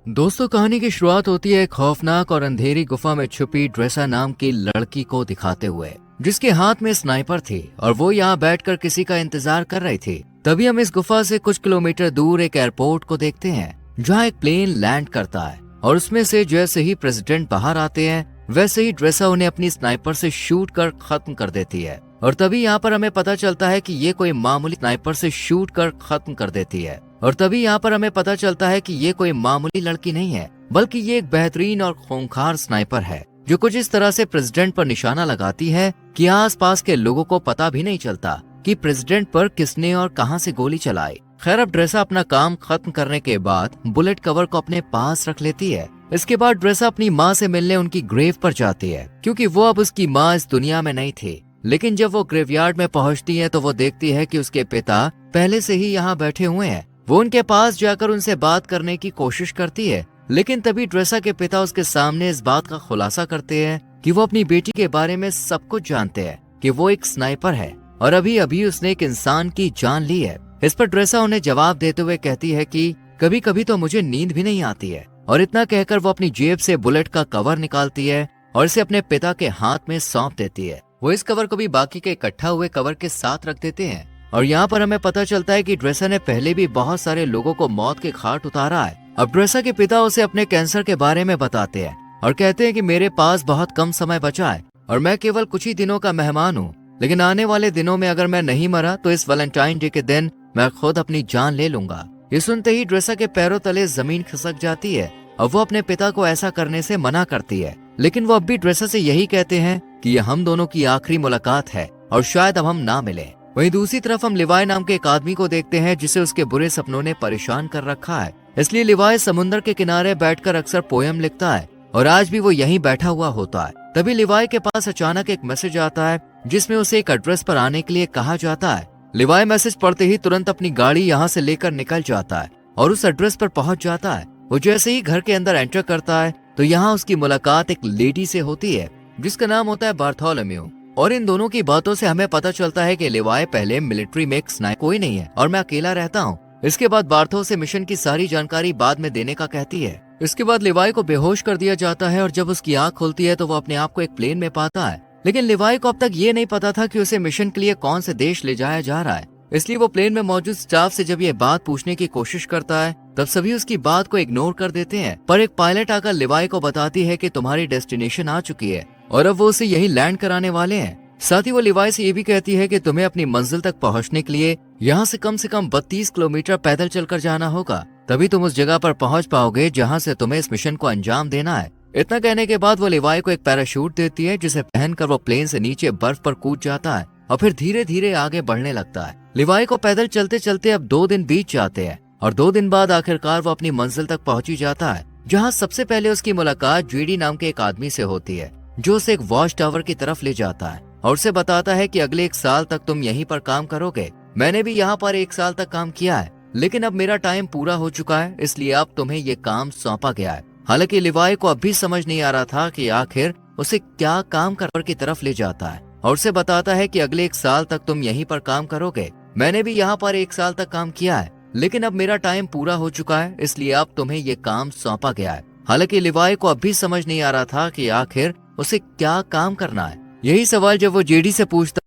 दोस्तों, कहानी की शुरुआत होती है एक खौफनाक और अंधेरी गुफा में छुपी ड्रेसा नाम की लड़की को दिखाते हुए, जिसके हाथ में स्नाइपर थी और वो यहाँ बैठकर किसी का इंतजार कर रही थी। तभी हम इस गुफा से कुछ किलोमीटर दूर एक एयरपोर्ट को देखते हैं, जहाँ एक प्लेन लैंड करता है और उसमें से जैसे ही प्रेसिडेंट बाहर आते हैं, वैसे ही ड्रेसा उन्हें अपनी स्नाइपर से शूट कर खत्म कर देती है। और तभी यहाँ पर हमें पता चलता है कि ये कोई मामूली स्नाइपर से शूट कर खत्म कर देती है। और तभी यहाँ पर हमें पता चलता है कि ये कोई मामूली लड़की नहीं है, बल्कि ये एक बेहतरीन और खूंखार स्नाइपर है, जो कुछ इस तरह से प्रेसिडेंट पर निशाना लगाती है कि आसपास के लोगों को पता भी नहीं चलता कि प्रेसिडेंट पर किसने और कहां से गोली चलाई। खैर, अब ड्रेसा अपना काम खत्म करने के बाद बुलेट कवर को अपने पास रख लेती है। इसके बाद ड्रेसा अपनी माँ से मिलने उनकी ग्रेव पर जाती है, क्योंकि वो अब उसकी माँ इस दुनिया में नहीं थी। लेकिन जब वो ग्रेवयार्ड में पहुंचती है तो वो देखती है कि उसके पिता पहले से ही यहाँ बैठे हुए हैं। वो उनके पास जाकर उनसे बात करने की कोशिश करती है, लेकिन तभी ड्रेसा के पिता उसके सामने इस बात का खुलासा करते हैं कि वो अपनी बेटी के बारे में सब कुछ जानते हैं, कि वो एक स्नाइपर है और अभी अभी उसने एक इंसान की जान ली है। इस पर ड्रेसा उन्हें जवाब देते हुए कहती है कि कभी कभी तो मुझे नींद भी नहीं आती है। और इतना कहकर वो अपनी जेब से बुलेट का कवर निकालती है और इसे अपने पिता के हाथ में सौंप देती है। वो इस कवर को भी बाकी के इकट्ठा हुए कवर के साथ रख देते हैं। और यहाँ पर हमें पता चलता है कि ड्रेसा ने पहले भी बहुत सारे लोगों को मौत के घाट उतारा है। अब ड्रेसा के पिता उसे अपने कैंसर के बारे में बताते हैं और कहते हैं कि मेरे पास बहुत कम समय बचा है और मैं केवल कुछ ही दिनों का मेहमान हूँ, लेकिन आने वाले दिनों में अगर मैं नहीं मरा तो इस वैलेंटाइन डे के दिन मैं खुद अपनी जान ले लूंगा। ये सुनते ही ड्रेसा के पैरों तले जमीन खिसक जाती है और वो अपने पिता को ऐसा करने से मना करती है। लेकिन वो अब भी ड्रेसा से यही कहते हैं कि ये हम दोनों की आखिरी मुलाकात है और शायद अब हम ना मिलें। वहीं दूसरी तरफ हम लिवाई नाम के एक आदमी को देखते हैं, जिसे उसके बुरे सपनों ने परेशान कर रखा है। इसलिए लिवाई समुद्र के किनारे बैठकर अक्सर पोयम लिखता है और आज भी वो यहीं बैठा हुआ होता है। तभी लिवाई के पास अचानक एक मैसेज आता है, जिसमें उसे एक एड्रेस पर आने के लिए कहा जाता है। लिवाई मैसेज पढ़ते ही तुरंत अपनी गाड़ी यहाँ से लेकर निकल जाता है और उस एड्रेस पर पहुंच जाता है। वो जैसे ही घर के अंदर एंटर करता है तो यहाँ उसकी मुलाकात एक लेडी से होती है, जिसका नाम होता है बार्थोलोम्यू। और इन दोनों की बातों से हमें पता चलता है कि लिवाई पहले मिलिट्री में स्नाइपर कोई नहीं है और मैं अकेला रहता हूँ। इसके बाद बार्थो से मिशन की सारी जानकारी बाद में देने का कहती है। इसके बाद लिवाई को बेहोश कर दिया जाता है और जब उसकी आंख खुलती है तो वो अपने आप को एक प्लेन में पाता है। लेकिन लिवाई को अब तक ये नहीं पता था कि उसे मिशन के लिए कौन से देश ले जाया जा रहा है। इसलिए वो प्लेन में मौजूद स्टाफ से जब ये बात पूछने की कोशिश करता है, तब सभी उसकी बात को इग्नोर कर देते हैं। पर एक पायलट आकर लिवाई को बताती है कि तुम्हारी डेस्टिनेशन आ चुकी है और अब वो उसे यही लैंड कराने वाले हैं। साथ ही वो लिवाई से ये भी कहती है कि तुम्हें अपनी मंजिल तक पहुंचने के लिए यहाँ से कम 32 किलोमीटर पैदल चलकर जाना होगा, तभी तुम उस जगह पर पहुंच पाओगे जहाँ से तुम्हें इस मिशन को अंजाम देना है। इतना कहने के बाद वो लिवाई को एक पैराशूट देती है, जिसे पहनकर वो प्लेन से नीचे बर्फ पर कूद जाता है और फिर धीरे धीरे आगे बढ़ने लगता है। लिवाई को पैदल चलते चलते अब 2 दिन बीत जाते हैं और 2 दिन बाद आखिरकार वो अपनी मंजिल तक पहुंची जाता है, जहाँ सबसे पहले उसकी मुलाकात जेडी नाम के एक आदमी से होती है, जो उसे एक वॉच टावर की तरफ ले जाता है और उसे बताता है कि अगले 1 साल तक तुम यहीं पर काम करोगे। मैंने भी यहाँ पर 1 साल तक काम किया है, लेकिन अब मेरा टाइम पूरा हो चुका है, इसलिए अब तुम्हें ये काम सौंपा गया है। हालांकि लिवाई को अब भी समझ नहीं आ रहा था कि आखिर उसे क्या काम कर की तरफ ले जाता है और उसे बताता है कि अगले 1 साल तक तुम यहीं पर काम करोगे। मैंने भी यहाँ पर 1 साल तक काम किया है, लेकिन अब मेरा टाइम पूरा हो चुका है, इसलिए अब तुम्हें ये काम सौंपा गया है। हालांकि लिवाई को अब भी समझ नहीं आ रहा था कि आखिर उसे क्या काम करना है। यही सवाल जब वो जेडी से पूछता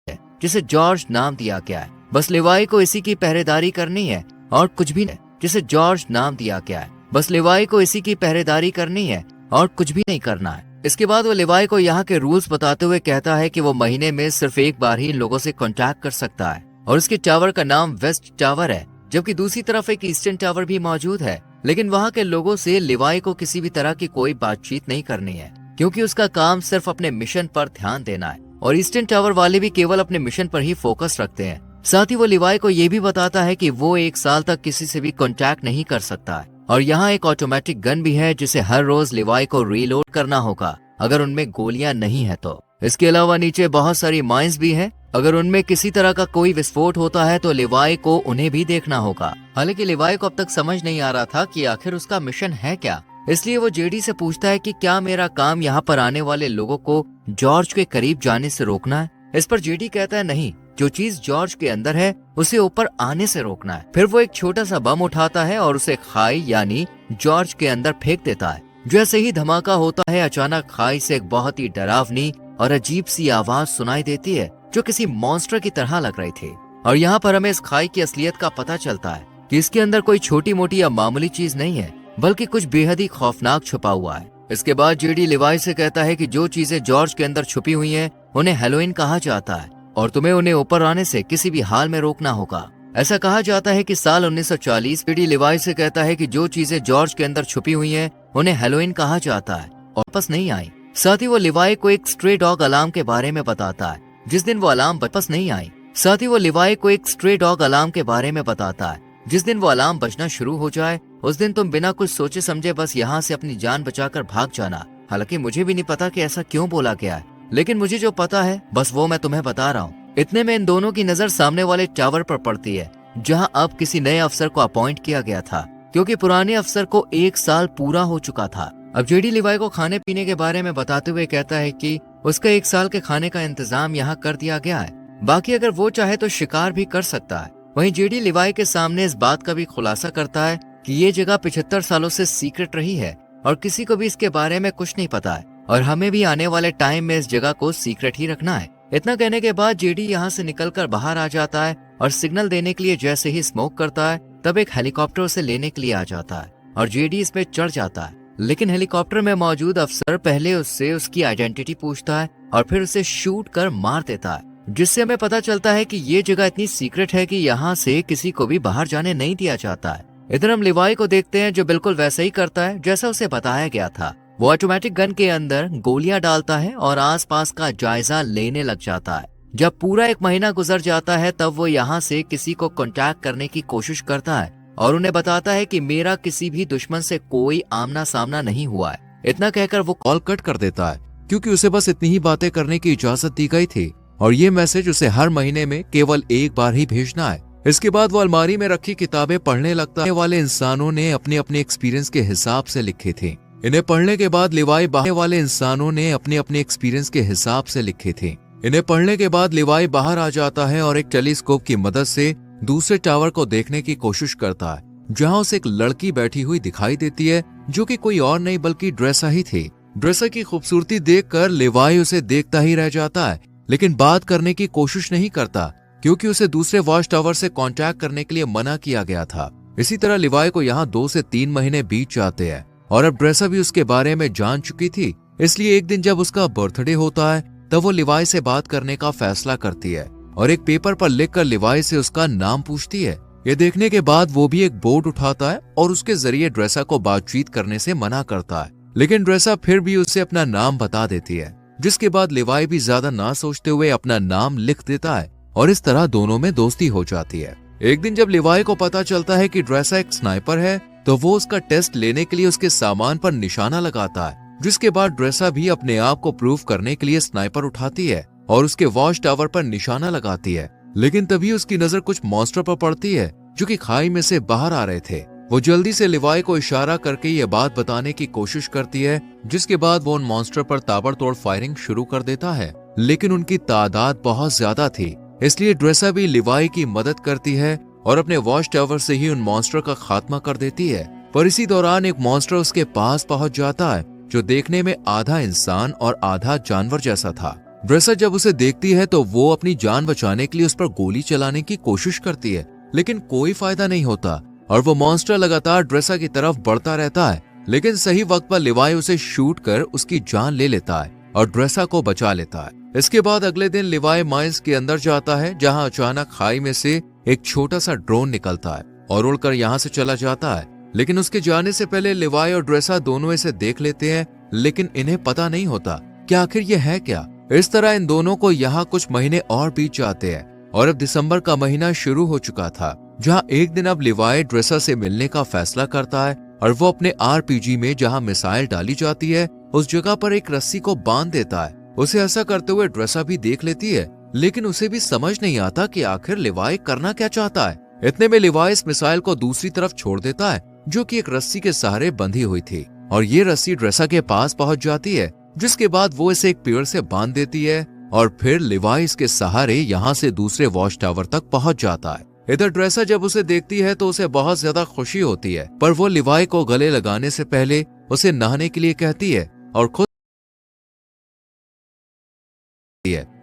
है, जिसे जॉर्ज नाम दिया गया है। बस लिवाई को इसी की पहरेदारी करनी है और कुछ भी नहीं, जिसे जॉर्ज नाम दिया गया है। बस लिवाई को इसी की पहरेदारी करनी है और कुछ भी नहीं करना है। इसके बाद वो लिवाई को यहाँ के रूल्स बताते हुए कहता है कि वो महीने में सिर्फ 1 बार ही इन लोगों से कांटेक्ट कर सकता है और उसके टावर का नाम वेस्ट टावर है, जबकि दूसरी तरफ एक ईस्टर्न टावर भी मौजूद है। लेकिन वहाँ के लोगों से लिवाई को किसी भी तरह की कोई बातचीत नहीं करनी है, क्योंकि उसका काम सिर्फ अपने मिशन पर ध्यान देना है और ईस्टर्न टावर वाले भी केवल अपने मिशन पर ही फोकस रखते हैं। साथ ही वो लिवाई को ये भी बताता है कि वो 1 साल तक किसी से भी कांटेक्ट नहीं कर सकता है और यहाँ एक ऑटोमेटिक गन भी है, जिसे हर रोज लिवाई को रीलोड करना होगा अगर उनमें गोलियां नहीं है तो। इसके अलावा नीचे बहुत सारी माइंस भी हैं, अगर उनमें किसी तरह का कोई विस्फोट होता है तो लिवाई को उन्हें भी देखना होगा। हालांकि लिवाई को अब तक समझ नहीं आ रहा था कि आखिर उसका मिशन है क्या, इसलिए वो जेडी से पूछता है कि क्या मेरा काम यहाँ पर आने वाले लोगों को जॉर्ज के करीब जाने से रोकना है। इस पर जेडी कहता है नहीं, जो चीज जॉर्ज के अंदर है उसे ऊपर आने से रोकना है। फिर वो एक छोटा सा बम उठाता है और उसे खाई यानी जॉर्ज के अंदर फेंक देता है। जैसे ही धमाका होता है, अचानक खाई से एक बहुत ही डरावनी और अजीब सी आवाज सुनाई देती है जो किसी मॉन्स्टर की तरह लग रही थी। और यहाँ पर हमें इस खाई की असलियत का पता चलता है कि इसके अंदर कोई छोटी मोटी या मामूली चीज नहीं है, बल्कि कुछ बेहद ही खौफनाक छुपा हुआ है। इसके बाद जेडी लिवाई से कहता है कि जो चीजें जॉर्ज के अंदर छुपी हुई हैं, उन्हें हैलोवीन कहा जाता है और तुम्हें उन्हें ऊपर आने से किसी भी हाल में रोकना होगा। ऐसा कहा जाता है कि साल 1940 जेडी लिवाई से कहता है कि जो चीजें जॉर्ज के अंदर छुपी हुई हैं, उन्हें हैलोवीन कहा जाता है और वापस नहीं आई। साथ ही वो लिवाई को एक स्ट्रे डॉग अलार्म के बारे में बताता है। जिस दिन वो अलार्म वापस नहीं आई, साथ ही वो लिवाई को एक स्ट्रे डॉग अलार्म के बारे में बताता है। जिस दिन वो अलार्म बजना शुरू हो जाए, उस दिन तुम बिना कुछ सोचे समझे बस यहाँ से अपनी जान बचाकर भाग जाना। हालांकि मुझे भी नहीं पता कि ऐसा क्यों बोला गया है, लेकिन मुझे जो पता है बस वो मैं तुम्हें बता रहा हूँ। इतने में इन दोनों की नजर सामने वाले टावर पर पड़ती है, जहाँ अब किसी नए अफसर को अपॉइंट किया गया था, क्योंकि पुराने अफसर को 1 साल पूरा हो चुका था। अब जेडी लिवाई को खाने पीने के बारे में बताते हुए कहता है कि उसका 1 साल के खाने का इंतजाम यहाँ कर दिया गया है, बाकी अगर वो चाहे तो शिकार भी कर सकता है। वहीं जेडी लिवाई के सामने इस बात का भी खुलासा करता है कि ये जगह 75 सालों से सीक्रेट रही है और किसी को भी इसके बारे में कुछ नहीं पता है, और हमें भी आने वाले टाइम में इस जगह को सीक्रेट ही रखना है। इतना कहने के बाद जेडी यहाँ से निकलकर बाहर आ जाता है और सिग्नल देने के लिए जैसे ही स्मोक करता है, तब एक हेलीकॉप्टर उसे लेने के लिए आ जाता है और जेडी इसमें चढ़ जाता है। लेकिन हेलीकॉप्टर में मौजूद अफसर पहले उससे उसकी आइडेंटिटी पूछता है और फिर उसे शूट कर मार देता है, जिससे हमें पता चलता है कि ये जगह इतनी सीक्रेट है कि यहाँ से किसी को भी बाहर जाने नहीं दिया जाता है। इधर हम लिवाई को देखते हैं जो बिल्कुल वैसा ही करता है जैसा उसे बताया गया था। वो ऑटोमेटिक गन के अंदर गोलियां डालता है और आसपास का जायजा लेने लग जाता है। जब पूरा 1 महीना गुजर जाता है, तब वो यहाँ से किसी को कांटेक्ट करने की कोशिश करता है और उन्हें बताता है कि मेरा किसी भी दुश्मन से कोई आमना सामना नहीं हुआ है। इतना कहकर वो कॉल कट कर देता है, क्योंकि उसे बस इतनी ही बातें करने की इजाजत दी गई थी और ये मैसेज उसे हर महीने में केवल 1 बार ही भेजना है। इसके बाद वो अलमारी में रखी किताबें पढ़ने लगता है। वाले इंसानों ने अपने अपने एक्सपीरियंस के हिसाब से लिखे थे। इन्हें पढ़ने के बाद लिवाई बाहर वाले इंसानों ने अपने अपने एक्सपीरियंस के हिसाब से लिखे थे। इन्हें पढ़ने के बाद लिवाई बाहर आ जाता है और एक टेलीस्कोप की मदद से दूसरे टावर को देखने की कोशिश करता है, जहां उसे एक लड़की बैठी हुई दिखाई देती है, जो कि कोई और नहीं बल्कि ड्रेसा ही थी। ड्रेसा की खूबसूरती देखकर लिवाई उसे देखता ही रह जाता है, लेकिन बात करने की कोशिश नहीं करता, क्योंकि उसे दूसरे वॉच टावर से कांटेक्ट करने के लिए मना किया गया था। इसी तरह लिवाई को यहाँ 2 से 3 महीने बीत जाते हैं और अब ड्रेसा भी उसके बारे में जान चुकी थी। इसलिए एक दिन जब उसका बर्थडे होता है, तब वो लिवाई से बात करने का फैसला करती है और एक पेपर पर लिखकर लिवाई से उसका नाम पूछती है। ये देखने के बाद वो भी एक बोर्ड उठाता है और उसके जरिए ड्रेसा को बातचीत करने से मना करता है, लेकिन ड्रेसा फिर भी उसे अपना नाम बता देती है, जिसके बाद लिवाई भी ज्यादा ना सोचते हुए अपना नाम लिख देता है और इस तरह दोनों में दोस्ती हो जाती है। एक दिन जब लिवाई को पता चलता है कि ड्रेसा एक स्नाइपर है, तो वो उसका टेस्ट लेने के लिए उसके सामान पर निशाना लगाता है, जिसके बाद ड्रेसा भी अपने आप को प्रूव करने के लिए स्नाइपर उठाती है और उसके वॉच टावर पर निशाना लगाती है। लेकिन तभी उसकी नजर कुछ मॉन्स्टर पर पड़ती है, जो कि खाई में से बाहर आ रहे थे। वो जल्दी से लिवाई को इशारा करके ये बात बताने की कोशिश करती है, जिसके बाद वो उन मॉन्स्टर पर ताबड़तोड़ फायरिंग शुरू कर देता है। लेकिन उनकी तादाद बहुत ज्यादा थी, इसलिए ड्रेसा भी लिवाई की मदद करती है और अपने वॉच टावर से ही उन मॉन्स्टर का खात्मा कर देती है। पर इसी दौरान एक मॉन्स्टर उसके पास पहुंच जाता है, जो देखने में आधा इंसान और आधा जानवर जैसा था। ड्रेसा जब उसे देखती है तो वो अपनी जान बचाने के लिए उस पर गोली चलाने की कोशिश करती है, लेकिन कोई फायदा नहीं होता और वो मॉन्स्टर लगातार ड्रेसा की तरफ बढ़ता रहता है। लेकिन सही वक्त पर लिवाई उसे शूट कर उसकी जान ले लेता है और ड्रेसा को बचा लेता है। इसके बाद अगले दिन लिवाई माइंस के अंदर जाता है, जहां अचानक खाई में से एक छोटा सा ड्रोन निकलता है और उड़कर यहाँ से चला जाता है। लेकिन उसके जाने से पहले लिवाई और ड्रेसा दोनों इसे देख लेते हैं, लेकिन इन्हें पता नहीं होता कि आखिर ये है क्या। इस तरह इन दोनों को यहाँ कुछ महीने और बीत जाते हैं और अब दिसंबर का महीना शुरू हो चुका था, जहाँ एक दिन अब लिवाई ड्रेसा से मिलने का फैसला करता है और वो अपने आरपीजी में जहाँ मिसाइल डाली जाती है उस जगह पर एक रस्सी को बांध देता है। उसे ऐसा करते हुए ड्रेसा भी देख लेती है, लेकिन उसे भी समझ नहीं आता कि आखिर लिवाई करना क्या चाहता है। इतने में लिवाई इस मिसाइल को दूसरी तरफ छोड़ देता है, जो कि एक रस्सी के सहारे बंधी हुई थी, और ये रस्सी ड्रेसा के पास पहुंच जाती है, जिसके बाद वो इसे एक पेड़ से बांध देती है और फिर लिवाई इसके सहारे यहाँ से दूसरे वॉच टावर तक पहुंच जाता है। इधर ड्रेसा जब उसे देखती है तो उसे बहुत ज्यादा खुशी होती है, पर वो लिवाई को गले लगाने से पहले उसे नहाने के लिए कहती है और खुद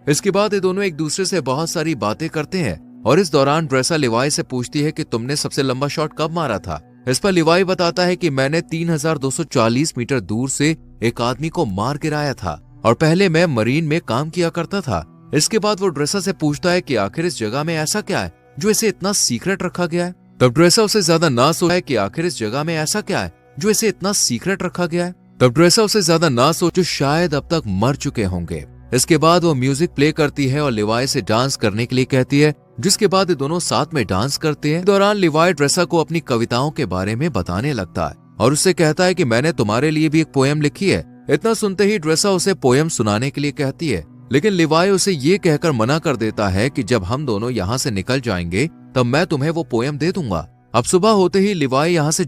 इसके बाद ये दोनों एक दूसरे से बहुत सारी बातें करते हैं और इस दौरान ड्रेसा लिवाई से पूछती है कि तुमने सबसे लंबा शॉट कब मारा था। इस पर लिवाई बताता है कि मैंने 3240 मीटर दूर से एक आदमी को मार गिराया था और पहले मैं मरीन में काम किया करता था। इसके बाद वो ड्रेसा से पूछता है कि आखिर इस जगह में ऐसा क्या है जो इसे इतना सीक्रेट रखा गया है। तब ड्रेसा उसे ज्यादा ना सोचा है कि आखिर इस जगह में ऐसा क्या है जो इसे इतना सीक्रेट रखा गया है। तब ड्रेसा उसे ज्यादा ना सोच जो शायद अब तक मर चुके होंगे। इसके बाद वो म्यूजिक प्ले करती है और लिवाई से डांस करने के लिए कहती है, जिसके बाद ये दोनों साथ में डांस करते हैं। इस दौरान लिवाई ड्रेसा को अपनी कविताओं के बारे में बताने लगता है और उससे कहता है कि मैंने तुम्हारे लिए भी एक पोएम लिखी है। इतना सुनते ही ड्रेसा उसे पोएम सुनाने के लिए कहती है, लेकिन लिवाई उसे ये कहकर मना कर देता है कि जब हम दोनों यहाँ से निकल जाएंगे तब मैं तुम्हें वो पोएम दे दूंगा। अब सुबह होते ही लिवाई यहाँ से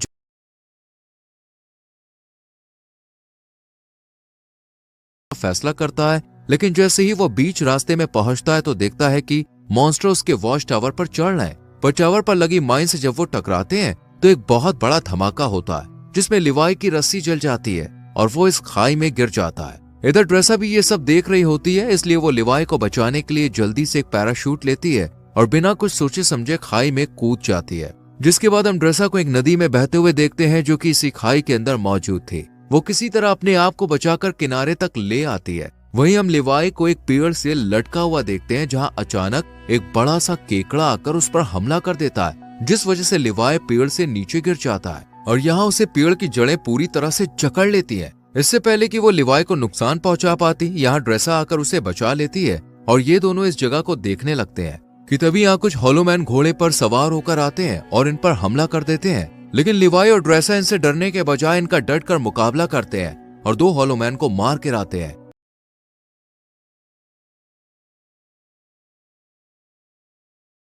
फैसला करता है, लेकिन जैसे ही वो बीच रास्ते में पहुंचता है तो देखता है कि मॉन्स्टर उसके वॉच टावर पर चढ़ रहे हैं। पर टावर पर लगी माइन से जब वो टकराते हैं तो एक बहुत बड़ा धमाका होता है जिसमें लिवाई की रस्सी जल जाती है और वो इस खाई में गिर जाता है। इधर ड्रेसा भी ये सब देख रही होती है, इसलिए वो लिवाई को बचाने के लिए जल्दी से एक पैराशूट लेती है और बिना कुछ सोचे समझे खाई में कूद जाती है। जिसके बाद हम ड्रेसा को एक नदी में बहते हुए देखते हैं जो कि इसी खाई के अंदर मौजूद थी। वो किसी तरह अपने आप को बचाकर किनारे तक ले आती है। वहीं हम लिवाई को एक पेड़ से लटका हुआ देखते हैं जहां अचानक एक बड़ा सा केकड़ा आकर उस पर हमला कर देता है, जिस वजह से लिवाई पेड़ से नीचे गिर जाता है और यहाँ उसे पेड़ की जड़ें पूरी तरह से जकड़ लेती हैं। इससे पहले कि वो लिवाई को नुकसान पहुंचा पाती, यहाँ ड्रेसा आकर उसे बचा लेती है और ये दोनों इस जगह को देखने लगते हैं कि तभी यहाँ कुछ हॉलोमैन घोड़े पर सवार होकर आते हैं और इन पर हमला कर देते हैं। लेकिन लिवाई और ड्रेसा इनसे डरने के बजाय इनका डट कर मुकाबला करते हैं और दो हॉलोमैन को मार गिराते हैं।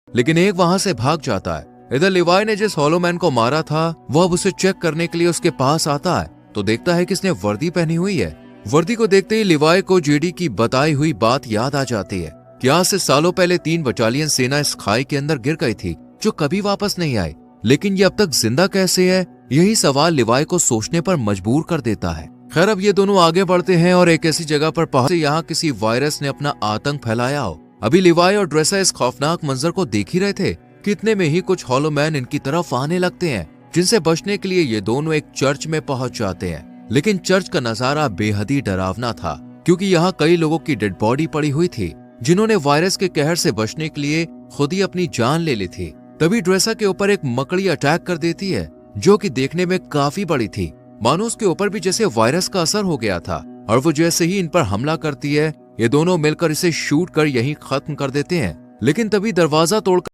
लेकिन एक वहां से भाग जाता है। इधर लिवाई ने जिस हॉलोमैन को मारा था वो अब उसे चेक करने के लिए उसके पास आता है तो देखता है कि इसने वर्दी पहनी हुई है। वर्दी को देखते ही लिवाई को जेडी की बताई हुई बात याद आ जाती है कि आज से सालों पहले 3 बटालियन सेना इस खाई के अंदर गिर गई थी जो कभी वापस नहीं आई, लेकिन ये अब तक जिंदा कैसे है, यही सवाल लिवाई को सोचने पर मजबूर कर देता है। खैर अब ये दोनों आगे बढ़ते हैं और एक ऐसी जगह पर पहुंचे यहाँ किसी वायरस ने अपना आतंक फैलाया हो। अभी लिवाई और ड्रेसा इस खौफनाक मंजर को देख ही रहे थे कि इतने में ही कुछ हॉलोमैन इनकी तरफ आने लगते हैं, जिनसे बचने के लिए ये दोनों एक चर्च में पहुंच जाते हैं। लेकिन चर्च का नजारा बेहद ही डरावना था क्योंकि यहाँ कई लोगों की डेड बॉडी पड़ी हुई थी जिन्होंने वायरस के कहर से बचने के लिए खुद ही अपनी जान ले ली थी। तभी ड्रेसा के ऊपर एक मकड़ी अटैक कर देती है जो कि देखने में काफी बड़ी थी, मानो उसके ऊपर भी जैसे वायरस का असर हो गया था। और वो जैसे ही इन पर हमला करती है ये दोनों मिलकर इसे शूट कर यहीं खत्म कर देते हैं। लेकिन तभी दरवाजा तोड़कर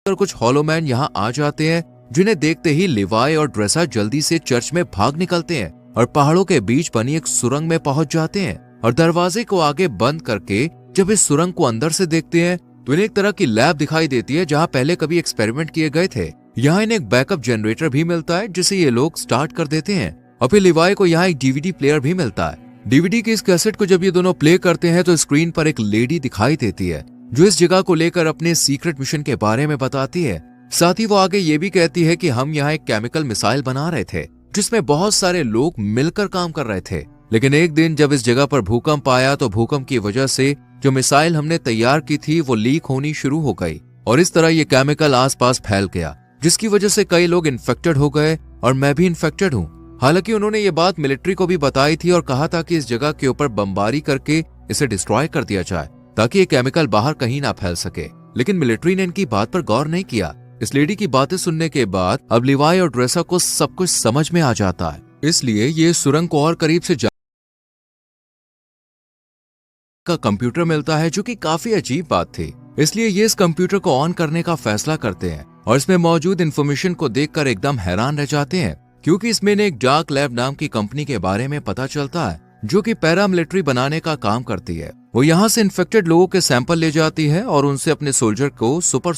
कुछ हॉलोमैन यहाँ आ जाते हैं, जिन्हें देखते ही लिवाई और ड्रेसा जल्दी से चर्च में भाग निकलते हैं और पहाड़ों के बीच बनी एक सुरंग में पहुंच जाते हैं। और दरवाजे को आगे बंद करके जब इस सुरंग को अंदर से देखते हैं तो इन्हें एक तरह की लैब दिखाई देती है जहां पहले कभी एक्सपेरिमेंट किए गए थे। यहाँ इन्हें एक बैकअप जनरेटर भी मिलता है जिसे ये लोग स्टार्ट कर देते हैं और फिर लिवाई को यहाँ एक डीवीडी प्लेयर भी मिलता है। डीवीडी की इस कैसेट को जब ये दोनों प्ले करते हैं तो स्क्रीन पर एक लेडी दिखाई देती है जो इस जगह को लेकर अपने सीक्रेट मिशन के बारे में बताती है। साथ ही वो आगे ये भी कहती है कि हम यहाँ एक केमिकल मिसाइल बना रहे थे जिसमें बहुत सारे लोग मिलकर काम कर रहे थे। लेकिन एक दिन जब इस जगह पर भूकंप आया तो भूकंप की वजह से जो मिसाइल हमने तैयार की थी वो लीक होनी शुरू हो गई और इस तरह ये केमिकल आसपास फैल गया, जिसकी वजह से कई लोग इन्फेक्टेड हो गए और मैं भी इन्फेक्टेड हूँ। हालांकि उन्होंने ये बात मिलिट्री को भी बताई थी और कहा था कि इस जगह के ऊपर बमबारी करके इसे डिस्ट्रॉय कर दिया जाए ताकि ये केमिकल बाहर कहीं ना फैल सके। लेकिन मिलिट्री ने इनकी बात पर गौर नहीं किया। इस लेडी की बातें सुनने के बाद अब लिवाई और ड्रेसा को सब कुछ समझ में आ जाता है, इसलिए ये सुरंग को और करीब से का कंप्यूटर मिलता है जो कि काफी अजीब बात थी। इसलिए ये इस कंप्यूटर को ऑन करने का फैसला करते हैं और इसमें मौजूद इंफॉर्मेशन को देखकर एकदम हैरान रह जाते हैं क्योंकि इसमें एक डार्क लैब नाम की कंपनी के बारे में पता चलता है जो कि पैरामिलिट्री बनाने का काम करती है। वो यहाँ से इन्फेक्टेड लोगों के सैंपल ले जाती है और उनसे अपने सोल्जर को सुपर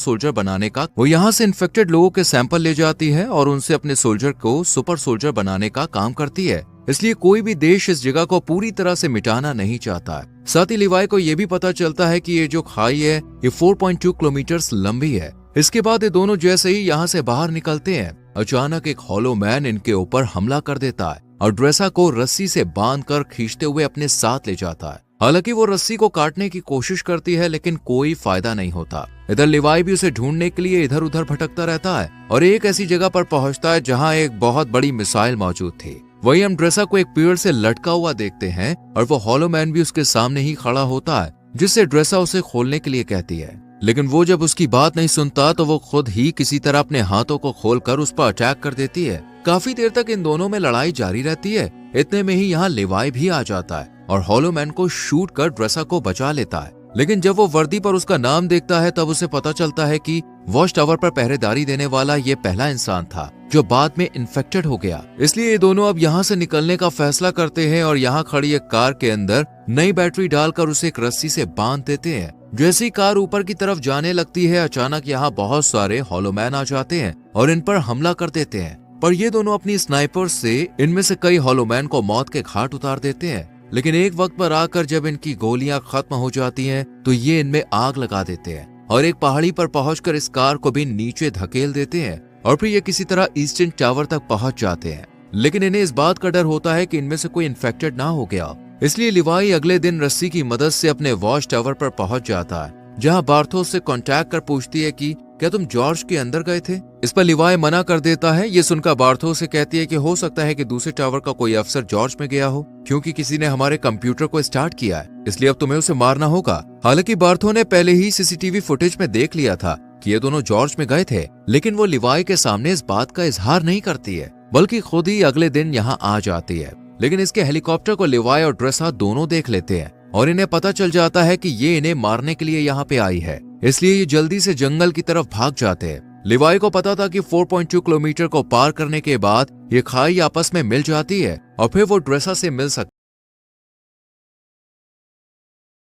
सोल्जर बनाने का काम करती है। इसलिए कोई भी देश इस जगह को पूरी तरह से मिटाना नहीं चाहता है। साथ ही लिवाई को यह भी पता चलता है कि ये जो खाई है ये 4.2 किलोमीटर लंबी है। इसके बाद ये दोनों जैसे ही यहाँ से बाहर निकलते हैं, अचानक एक हॉलो मैन इनके ऊपर हमला कर देता है और ड्रेसा को रस्सी से बांधकर खींचते हुए अपने साथ ले जाता है। हालांकि वो रस्सी को काटने की कोशिश करती है लेकिन कोई फायदा नहीं होता। इधर लिवाई भी उसे ढूंढने के लिए इधर उधर भटकता रहता है और एक ऐसी जगह पर पहुंचता है जहां एक बहुत बड़ी मिसाइल मौजूद थी। वही हम ड्रेसा को एक पेड़ से लटका हुआ देखते हैं और वो हॉलो मैन भी उसके सामने ही खड़ा होता है, जिससे ड्रेसा उसे खोलने के लिए कहती है। लेकिन वो जब उसकी बात नहीं सुनता तो वो खुद ही किसी तरह अपने हाथों को खोलकर उस पर अटैक कर देती है। काफी देर तक इन दोनों में लड़ाई जारी रहती है। इतने में ही यहाँ लिवाई भी आ जाता है और हॉलो मैन को शूट कर ड्रेसा को बचा लेता है। लेकिन जब वो वर्दी पर उसका नाम देखता है तब उसे पता चलता है कि वॉच टावर पर पहरेदारी देने वाला ये पहला इंसान था जो बाद में इन्फेक्टेड हो गया। इसलिए ये दोनों अब यहाँ से निकलने का फैसला करते हैं और यहाँ खड़ी एक कार के अंदर नई बैटरी डालकर उसे एक रस्सी से बांध देते हैं। जैसी कार ऊपर की तरफ जाने लगती है, अचानक यहाँ बहुत सारे हॉलो मैन आ जाते हैं और इन पर हमला कर देते हैं। पर ये दोनों अपनी स्नाइपर से इनमें से कई हॉलो मैन को मौत के घाट उतार देते हैं। लेकिन एक वक्त पर आकर जब इनकी गोलियां खत्म हो जाती हैं, तो ये इनमें आग लगा देते हैं और एक पहाड़ी पर पहुंचकर इस कार को भी नीचे धकेल देते हैं और फिर ये किसी तरह ईस्टर्न टावर तक पहुंच जाते हैं। लेकिन इन्हें इस बात का डर होता है कि इनमें से कोई इन्फेक्टेड ना हो गया। इसलिए लिवाई अगले दिन रस्सी की मदद से अपने वॉच टावर पर पहुंच जाता है, जहां बार्थोस से कांटेक्ट कर पूछती है कि क्या तुम जॉर्ज के अंदर गए थे। इस पर लिवाई मना कर देता है। ये सुनकर बार्थोस से कहती है कि हो सकता है कि दूसरे टावर का कोई अफसर जॉर्ज में गया हो, क्योंकि किसी ने हमारे कंप्यूटर को स्टार्ट किया है, इसलिए अब तुम्हें उसे मारना होगा। हालांकि बार्थो ने पहले ही सीसीटीवी फुटेज में देख लिया था कि ये दोनों जॉर्ज में गए थे, लेकिन वो लिवाई के सामने इस बात का इजहार नहीं करती है, बल्कि खुद ही अगले दिन यहाँ आ जाती है। लेकिन इसके हेलीकॉप्टर को लिवाई और ड्रेसा दोनों देख लेते हैं और इन्हें पता चल जाता है कि ये इन्हें मारने के लिए यहाँ पे आई है, इसलिए ये जल्दी से जंगल की तरफ भाग जाते हैं। लिवाई को पता था कि 4.2 किलोमीटर को पार करने के बाद ये खाई आपस में मिल जाती है और फिर वो ड्रेसा से मिल सकता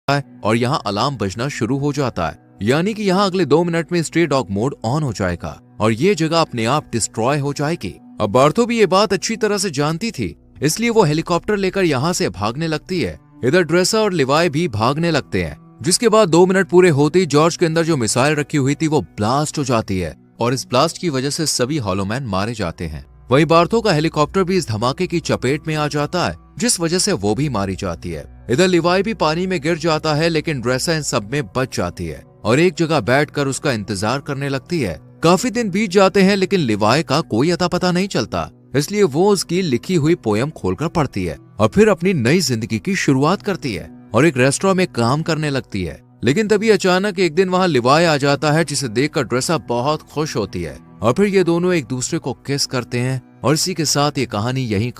है और यहाँ अलार्म बजना शुरू हो जाता है, यानी कि यहाँ अगले 2 मिनट में स्ट्रे डॉग मोड ऑन हो जाएगा और ये जगह अपने आप डिस्ट्रॉय हो जाएगी। अब बार्थो भी ये बात अच्छी तरह से जानती थी, इसलिए वो हेलीकॉप्टर लेकर यहाँ से भागने लगती है। इधर ड्रेसा और लिवाई भी भागने लगते हैं, जिसके बाद 2 मिनट पूरे होते ही जॉर्ज के अंदर जो मिसाइल रखी हुई थी वो ब्लास्ट हो जाती है और इस ब्लास्ट की वजह से सभी हॉलो मैन मारे जाते हैं। वहीं बार्थो का हेलीकॉप्टर भी इस धमाके की चपेट में आ जाता है, जिस वजह से वो भी मारी जाती है। इधर लिवाई भी पानी में गिर जाता है, लेकिन ड्रेसा इन सब में बच जाती है और एक जगह बैठकर उसका इंतजार करने लगती है। काफी दिन बीत जाते हैं, लेकिन लिवाई का कोई अता पता नहीं चलता, इसलिए वो उसकी लिखी हुई पोयम खोलकर पढ़ती है और फिर अपनी नई जिंदगी की शुरुआत करती है और एक रेस्टोरेंट में काम करने लगती है। लेकिन तभी अचानक एक दिन वहाँ लिवाई आ जाता है, जिसे देखकर ड्रेसा बहुत खुश होती है और फिर ये दोनों एक दूसरे को किस करते हैं और इसी के साथ ये कहानी यहीं